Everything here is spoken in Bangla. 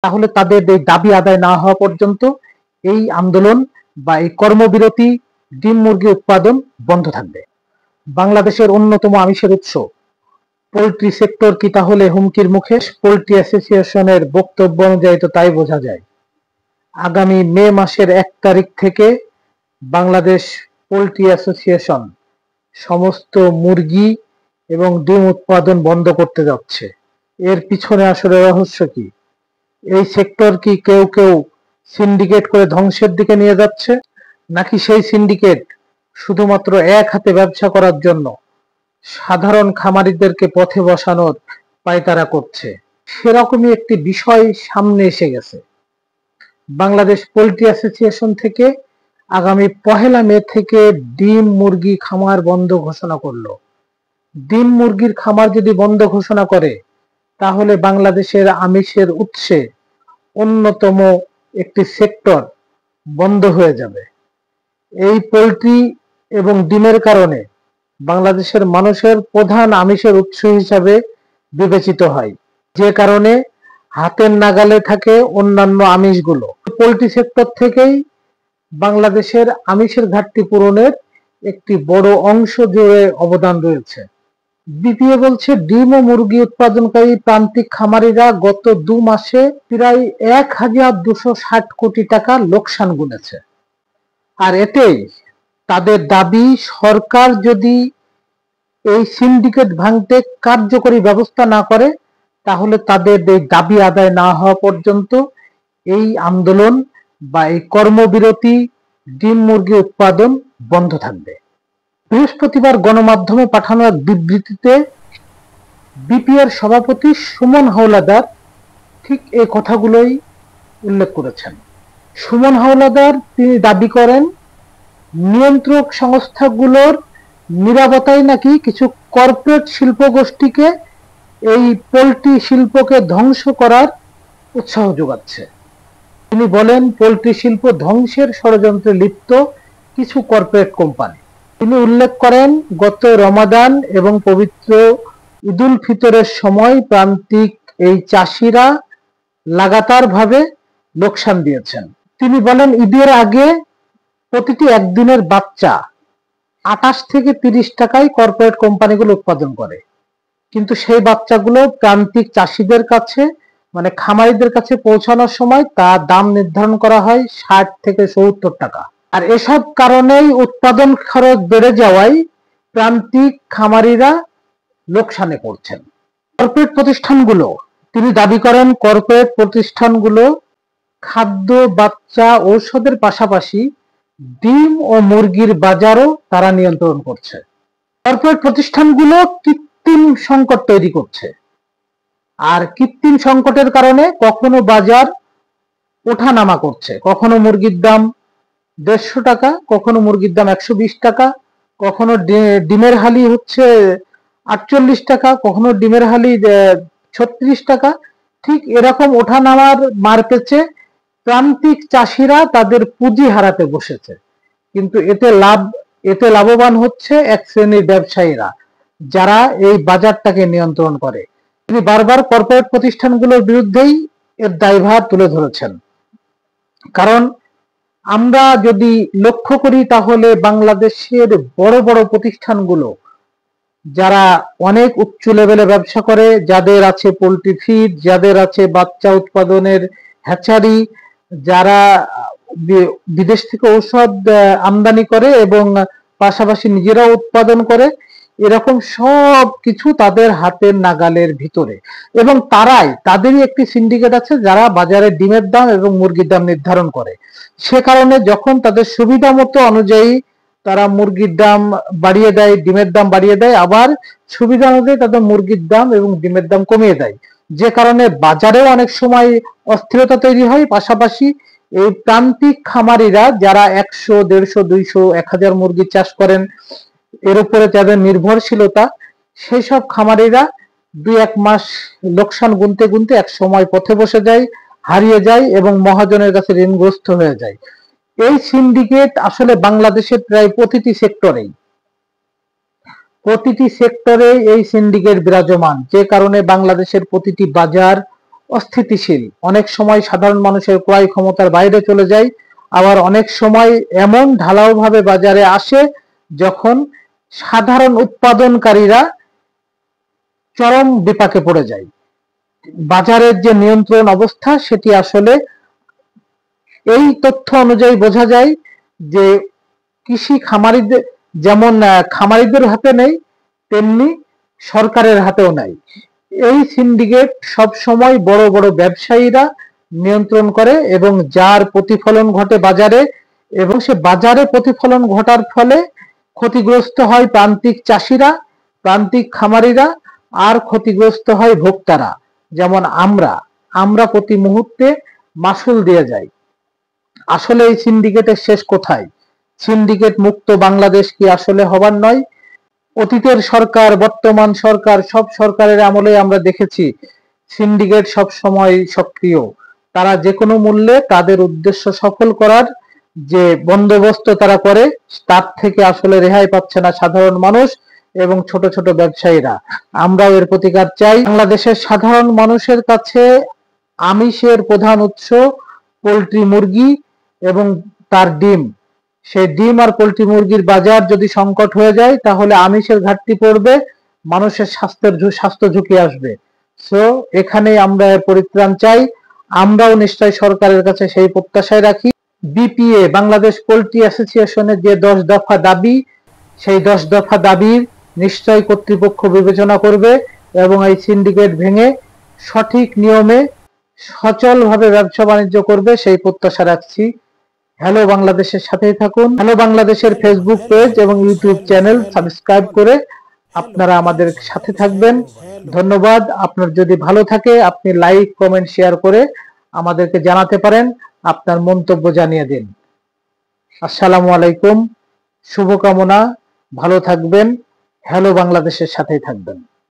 তাহলে তাদের এই দাবি আদায় না হওয়া পর্যন্ত এই আন্দোলন বা এই কর্মবিরতি ডিম মুরগি উৎপাদন বন্ধ থাকবে। বাংলাদেশের অন্যতম আমিষের উৎস পোল্ট্রি সেক্টর কি তাহলে হুমকির মুখে? পোল্ট্রি অ্যাসোসিয়েশনের বক্তব্য অনুযায়ী তো তাই বোঝা যায়। আগামী মে মাসের 1 তারিখ থেকে বাংলাদেশ পোল্ট্রি অ্যাসোসিয়েশন সমস্ত মুরগি এবং ডিম উৎপাদন বন্ধ করতে যাচ্ছে। এর পিছনে আসলে রহস্য কি? এই সেক্টর কি কেউ কেউ সিন্ডিকেট করে ধ্বংসের দিকে নিয়ে যাচ্ছে, নাকি সেই সিন্ডিকেট শুধুমাত্র এক হাতে ব্যবসা করার জন্য সাধারণ খামারিদেরকে পথে বসানোর পায়তারা করছে? সেরকমই একটি বিষয় সামনে এসে গেছে। বাংলাদেশ পোল্ট্রি অ্যাসোসিয়েশন থেকে আগামী 1 মে থেকে ডিম মুরগি খামার বন্ধ ঘোষণা করলো। ডিম মুরগির খামার যদি বন্ধ ঘোষণা করে তাহলে বাংলাদেশের আমিষের উৎসে অন্যতম একটি সেক্টর বন্ধ হয়ে যাবে। এই পোল্ট্রি এবং ডিমের কারণে বাংলাদেশের মানুষের প্রধান আমিষের উৎস হিসাবে বিবেচিত হয়, যে কারণে হাতের নাগালে থাকে অন্যান্য আমিষগুলো। পোল্ট্রি সেক্টর থেকেই বাংলাদেশের আমিষের ঘাটতি পূরণের একটি বড় অংশ জুড়ে অবদান রয়েছে। বিপিএ বলছে ডিম ও মুরগি উৎপাদনকারী প্রান্তিক খামারিরা গত 2 মাসে প্রায় 1260 কোটি টাকা লোকসান গুনেছে। আর এতেই তাদের দাবি, সরকার যদি এই সিন্ডিকেট ভাঙতে কার্যকরী ব্যবস্থা না করে তাহলে তাদের এই দাবি আদায় না হওয়া পর্যন্ত এই আন্দোলন বা এই কর্মবিরতি ডিম মুরগি উৎপাদন বন্ধ থাকবে। বৃহস্পতিবার গণমাধ্যমে পাঠানো এক বিবৃতিতে বিপিএর সভাপতি সুমন হাওলাদার ঠিক এই কথাগুলোই উল্লেখ করেছেন। সুমন হাওলাদার তিনি দাবি করেন, নিয়ন্ত্রক সংস্থাগুলোর নীরবতাই নাকি কিছু কর্পোরেট শিল্প গোষ্ঠীকে এই পোল্ট্রি শিল্পকে ধ্বংস করার উৎসাহ যোগাচ্ছে। তিনি বলেন, পোল্ট্রি শিল্প ধ্বংসের ষড়যন্ত্রে লিপ্ত কিছু কর্পোরেট কোম্পানি। তিনি উল্লেখ করেন, গত রমাদান এবং পবিত্র ঈদুল ফিতরের সময় প্রান্তিক এই চাষিরা লাগাতারভাবে লোকসান দিয়েছেন। তিনি বলেন, ঈদের আগে প্রতিটি একদিনের বাচ্চা 28 থেকে 30 টাকায় কর্পোরেট কোম্পানিগুলো উৎপাদন করে, কিন্তু সেই বাচ্চাগুলো প্রান্তিক চাষিদের কাছে মানে খামারিদের কাছে পৌঁছানোর সময় তার দাম নির্ধারণ করা হয় 60 থেকে 70 টাকা। আর এসব কারণেই উৎপাদন খরচ বেড়ে যাওয়ায় প্রান্তিক খামারিরা লোকসানে পড়ছেন। কর্পোরেট প্রতিষ্ঠানগুলো, তিনি দাবি করেন, কর্পোরেট প্রতিষ্ঠানগুলো খাদ্য, বাচ্চা, ঔষধের পাশাপাশি ডিম ও মুরগির বাজারও তারা নিয়ন্ত্রণ করছে। কর্পোরেট প্রতিষ্ঠানগুলো কৃত্রিম সংকট তৈরি করছে, আর কৃত্রিম সংকটের কারণে কখনো বাজার ওঠানামা করছে। কখনো মুরগির দাম 150 টাকা, কখনো মুরগির দাম 120 টাকা, কখনো ডিমের হালি হচ্ছে 48 টাকা, কখনো ডিমের হালি 36 টাকা। ঠিক এরকম ওঠানামার মার পেছে প্রান্তিক চাষিরা তাদের পুঁজি হারাতে বসেছে, কিন্তু এতে লাভবান হচ্ছে এক শ্রেণীর ব্যবসায়ীরা, যারা এই বাজারটাকে নিয়ন্ত্রণ করে। তিনি বারবার কর্পোরেট প্রতিষ্ঠানগুলোর বিরুদ্ধেই এর দায়ভার তুলে ধরেছেন। কারণ আমরা যদি লক্ষ্য করি তাহলে বাংলাদেশের বড় বড় প্রতিষ্ঠানগুলো, যারা অনেক উচ্চ লেভেলে ব্যবসা করে, যাদের আছে পোল্ট্রি ফিড, যাদের আছে বাচ্চা উৎপাদনের হ্যাচারি, যারা বিদেশ থেকে ঔষধ আমদানি করে এবং পাশাপাশি নিজেরাও উৎপাদন করে, এরকম সব কিছু তাদের হাতের নাগালের ভিতরে, এবং তাদেরই একটি সিন্ডিকেট আছে যারা বাজারে ডিমের দাম এবং মুরগির দাম নির্ধারণ করে। সে কারণে যখন তাদের সুবিধা মতো অনুযায়ী তারা মুরগির দাম বাড়িয়ে দেয়, ডিমের দাম বাড়িয়ে দেয়, আবার সুবিধা অনুযায়ী তাদের মুরগির দাম এবং ডিমের দাম কমিয়ে দেয়, যে কারণে বাজারেও অনেক সময় অস্থিরতা তৈরি হয়। পাশাপাশি এই প্রান্তিক খামারিরা যারা 100, 150, 200, 1000 মুরগি চাষ করেন, এর উপরে যাদের নির্ভরশীলতা, সেই সব খামারিরা 2-1 মাস লোকসান গুনতে গুনতে এক সময় পথে বসে যায়, হারিয়ে যায় এবং মহাজনের কাছে ঋণগ্রস্ত হয়ে যায়। এই সিন্ডিকেট আসলে বাংলাদেশের প্রায় প্রতিটি সেক্টরে এই সিন্ডিকেট বিরাজমান, যে কারণে বাংলাদেশের প্রতিটি বাজার অস্থিতিশীল, অনেক সময় সাধারণ মানুষের ক্রয় ক্ষমতার বাইরে চলে যায়, আবার অনেক সময় এমন ঢালাও ভাবে বাজারে আসে যখন সাধারণ উৎপাদনকারীরা চরম বিপাকে পড়ে যায়। বাজারের যে নিয়ন্ত্রণ অবস্থা সেটি আসলে এই তথ্য অনুযায়ী বোঝা যায় যে কৃষি খামারিদের যেমন খামারিদের হাতে নেই, তেমনি সরকারের হাতেও নাই। এই সিন্ডিকেট সব সময় বড় বড় ব্যবসায়ীরা নিয়ন্ত্রণ করে এবং যার প্রতিফলন ঘটে বাজারে, এবং সে বাজারে প্রতিফলন ঘটার ফলে ক্ষতিগ্রস্ত হয় প্রান্তিক চাষিরা, প্রান্তিক খামারিরা, আর ক্ষতিগ্রস্ত হয় ভোক্তারা, যেমন আমরা প্রতি মুহূর্তে মাসুল দিয়ে যাই। আসলে এই সিন্ডিকেটের শেষ কোথায়? সিন্ডিকেট মুক্ত বাংলাদেশ কি আসলে হবার নয়? অতীতের সরকার, বর্তমান সরকার, সব সরকারের আমলে আমরা দেখেছি সিন্ডিকেট সব সময় সক্রিয়। তারা যে কোনো মূল্যে তাদের উদ্দেশ্য সফল করার যে বন্দোবস্ত তারা করে, তার থেকে আসলে রেহাই পাচ্ছে না সাধারণ মানুষ এবং ছোট ছোট ব্যবসায়ীরা। আমরাও এর প্রতিকার চাই। বাংলাদেশের সাধারণ মানুষের কাছে আমিষের প্রধান উৎস পোল্ট্রি মুরগি এবং তার ডিম। সেই ডিম আর পোল্ট্রি মুরগির বাজার যদি সংকট হয়ে যায় তাহলে আমিষের ঘাটতি পড়বে, মানুষের স্বাস্থ্য ঝুঁকি আসবে। সো এখানেই আমরা এর পরিত্রাণ চাই। আমরাও নিশ্চয় সরকারের কাছে সেই প্রত্যাশায় রাখি। বিপিএ বাংলাদেশ পোল্ট্রি অ্যাসোসিয়েশনের যে 10 দফা দাবি, সেই 10 দফা দাবির নিশ্চয় কর্তৃপক্ষ বিবেচনা করবে এবং এই সিন্ডিকেট ভেঙে সঠিক নিয়মে সচলভাবে ব্যবসা বাণিজ্য করবে, সেই প্রত্যাশা রাখছি। হ্যালো বাংলাদেশের সাথেই থাকুন। হ্যালো বাংলাদেশের ফেসবুক পেজ এবং ইউটিউব চ্যানেল সাবস্ক্রাইব করে আপনারা আমাদের সাথে থাকবেন। ধন্যবাদ। আপনার যদি ভালো থাকে আপনি লাইক, কমেন্ট, শেয়ার করে আমাদেরকে জানাতে পারেন, আপনার মন্তব্য জানিয়ে দিন। আসসালামু আলাইকুম, শুভকামনা, ভালো থাকবেন। হ্যালো বাংলাদেশের সাথেই থাকবেন।